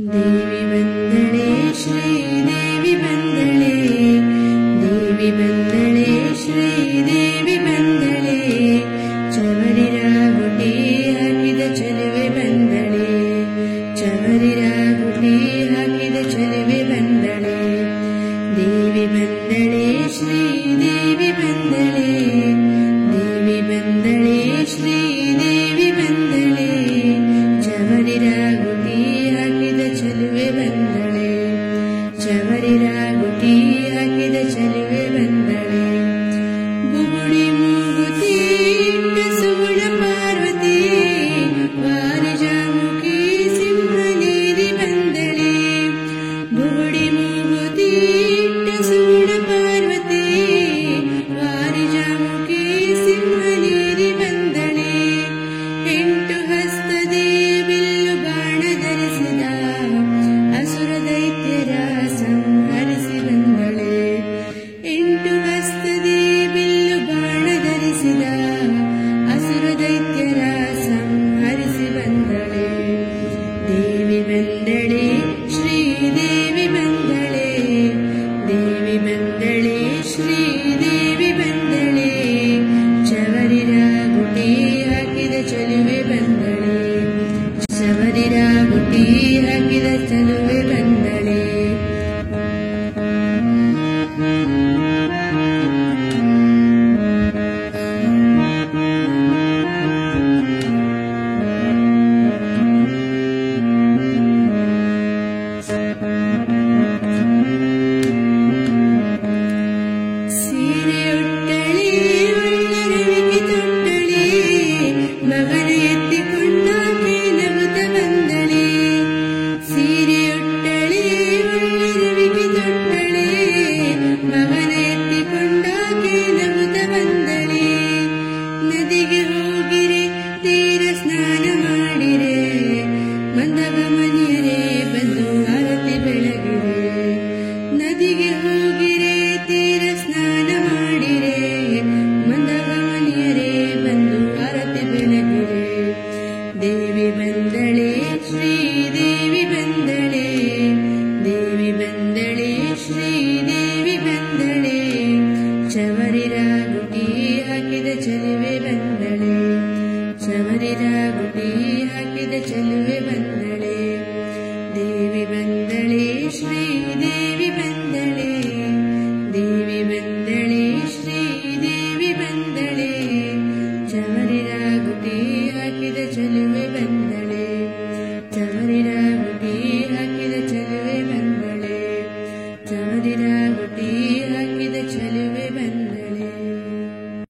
ದೇವಿ ಬಂದಳೆ ಶ್ರೀದೇವಿ ಬಂದಳೆ, ದೇವಿ ಬಂದಳೆ ಶ್ರೀದೇವಿ ಬಂದಳೆ, ಚವರಿರ ಗುಟಿ ಹಾಕಿದ ಚೆಲುವೆ ಬಂದಳೆ, ಚವರಿರ ಗುಟಿ ಹಾಕಿದ ಚೆಲುವೆ ಬಂದಳೆ. ದೇವಿ ಬಂದಳೆ ಶ್ರೀದೇವಿ ಬಂದಳೆ, ದೇವಿ ಬಂದಳೆ ಶ್ರೀದೇವಿ ಬಂದಳೆ, ಚವರಿರ ಗುಟಿ ಹಾಕಿದ ಚೆಲುವೆ ಬಂದಳೆ, ಚವರಿರ ಗುಟಿ ಹಾಕಿದ ಚೆಲುವೆ ಬಂದಳೆ. ಬುಗುಡಿ ಮೂಗುತಿ ಸುಗುಣ ಪಾರ್ವತಿ, ವಾರಜಾಮುಖಿ ಸಿಂಹನೇರಿ ಬಂದಳೆ, ಬುಗುಡಿ ಮೂಗುತಿ ಸುಗುಣ ಪಾರ್ವತಿ, ವಾರಜಾಮುಖಿ ಸಿಂಹನೇರಿ ಬಂದಳೆ. ಎಂಟು ಹಸ್ತದಿ ಬಿಲ್ಲು ಬಾಣ ಧರಿಸಿದ ಅಸುರ ದೈತ್ಯರ ಸಂಹರಿಸಿ ಬಂದಳೆ, ಎಂಟು ಹಸ್ತದಿ ಬಿಲ್ಲು ಬಾಣ ಧರಿಸಿದ ಅಸುರ ದೈತ್ಯರ ಸಂಹರಿಸಿ ಬಂದಳೆ. ದೇವಿ ಬಂದಳೆ ಶ್ರೀದೇವಿ ಬಂದಳೆ, ದೇವಿ ಬಂದಳೆ ಶ್ರೀದೇವಿ ಬಂದಳೆ, ಚವರಿರ ಗುಟಿ ಹಾಕಿದ ಚೆಲುವೆ ಬಂದಳೆ, ಚವರಿರ ಗುಟಿ ಹಾಕಿದ ಚೆಲುವೆ ಬಂದಳೆ. ಸೀರೆಯುಟ್ಟಳೆ ಒಳ್ಳರವಿಗೆ ತೊಟ್ಟಳೆ, ಮಗನ ಎತ್ತಿಕೊಂಡಾಕೆ ನಗುತ್ತ ಬಂದಳೆ, ಸೀರೆಯುಟ್ಟಳೆ ಒಳ್ಳರವಿಗೆ ತೊಟ್ಟಳೆ, ಮಗನ ಎತ್ತಿಕೊಂಡಾಕೆ ನಗುತ್ತ ಬಂದಳೆ. ನದಿಗೆ ಹೋಗಿರೆ ತೀರ ಸ್ನಾನ ಮಾಡಿರೆ, ಮಂದಗಮನಿಯರೇ ಬಂದು ಆರತಿ ಬೆಳಗಿರೆ, ನದಿಗೆ ಹೋಗಿರೆ ತೀರ ಸ್ನಾನ ಮಾಡಿರೆ, ಮಂದಗಮನಿಯರೇ ಬಂದು ಆರತಿ ಬೆಳಗಿರೆ. ದೇವಿ ಬಂದಳೆ ಶ್ರೀದೇವಿ ಬಂದಳೆ, ದೇವಿ ಬಂದಳೆ ಶ್ರೀದೇವಿ ಬಂದಳೆ, ಚವರಿರ ಗುಟಿ ಹಾಕಿದ ಚೆಲುವೆ ಬಂದಳೆ, ಚವರಿರ ಗುಟಿ ಹಾಕಿದ ಚೆಲುವೆ ಬಂದಳೆ. ದೇವಿ ಬಂದಳೆ ಶ್ರೀದೇವಿ ಬಂದಳೆ, ದೇವಿ ಬಂದಳೆ ಶ್ರೀದೇವಿ ಬಂದಳೆ, ಚವರಿರ ಗುಟಿ ಹಾಕಿದ ಚೆಲುವೆ ಬಂದಳೆ, ಚವರಿರ ಗುಟಿ ಹಾಕಿದ ಚೆಲುವೆ ಬಂದಳೆ, ಚವರಿರ ಗುಟಿ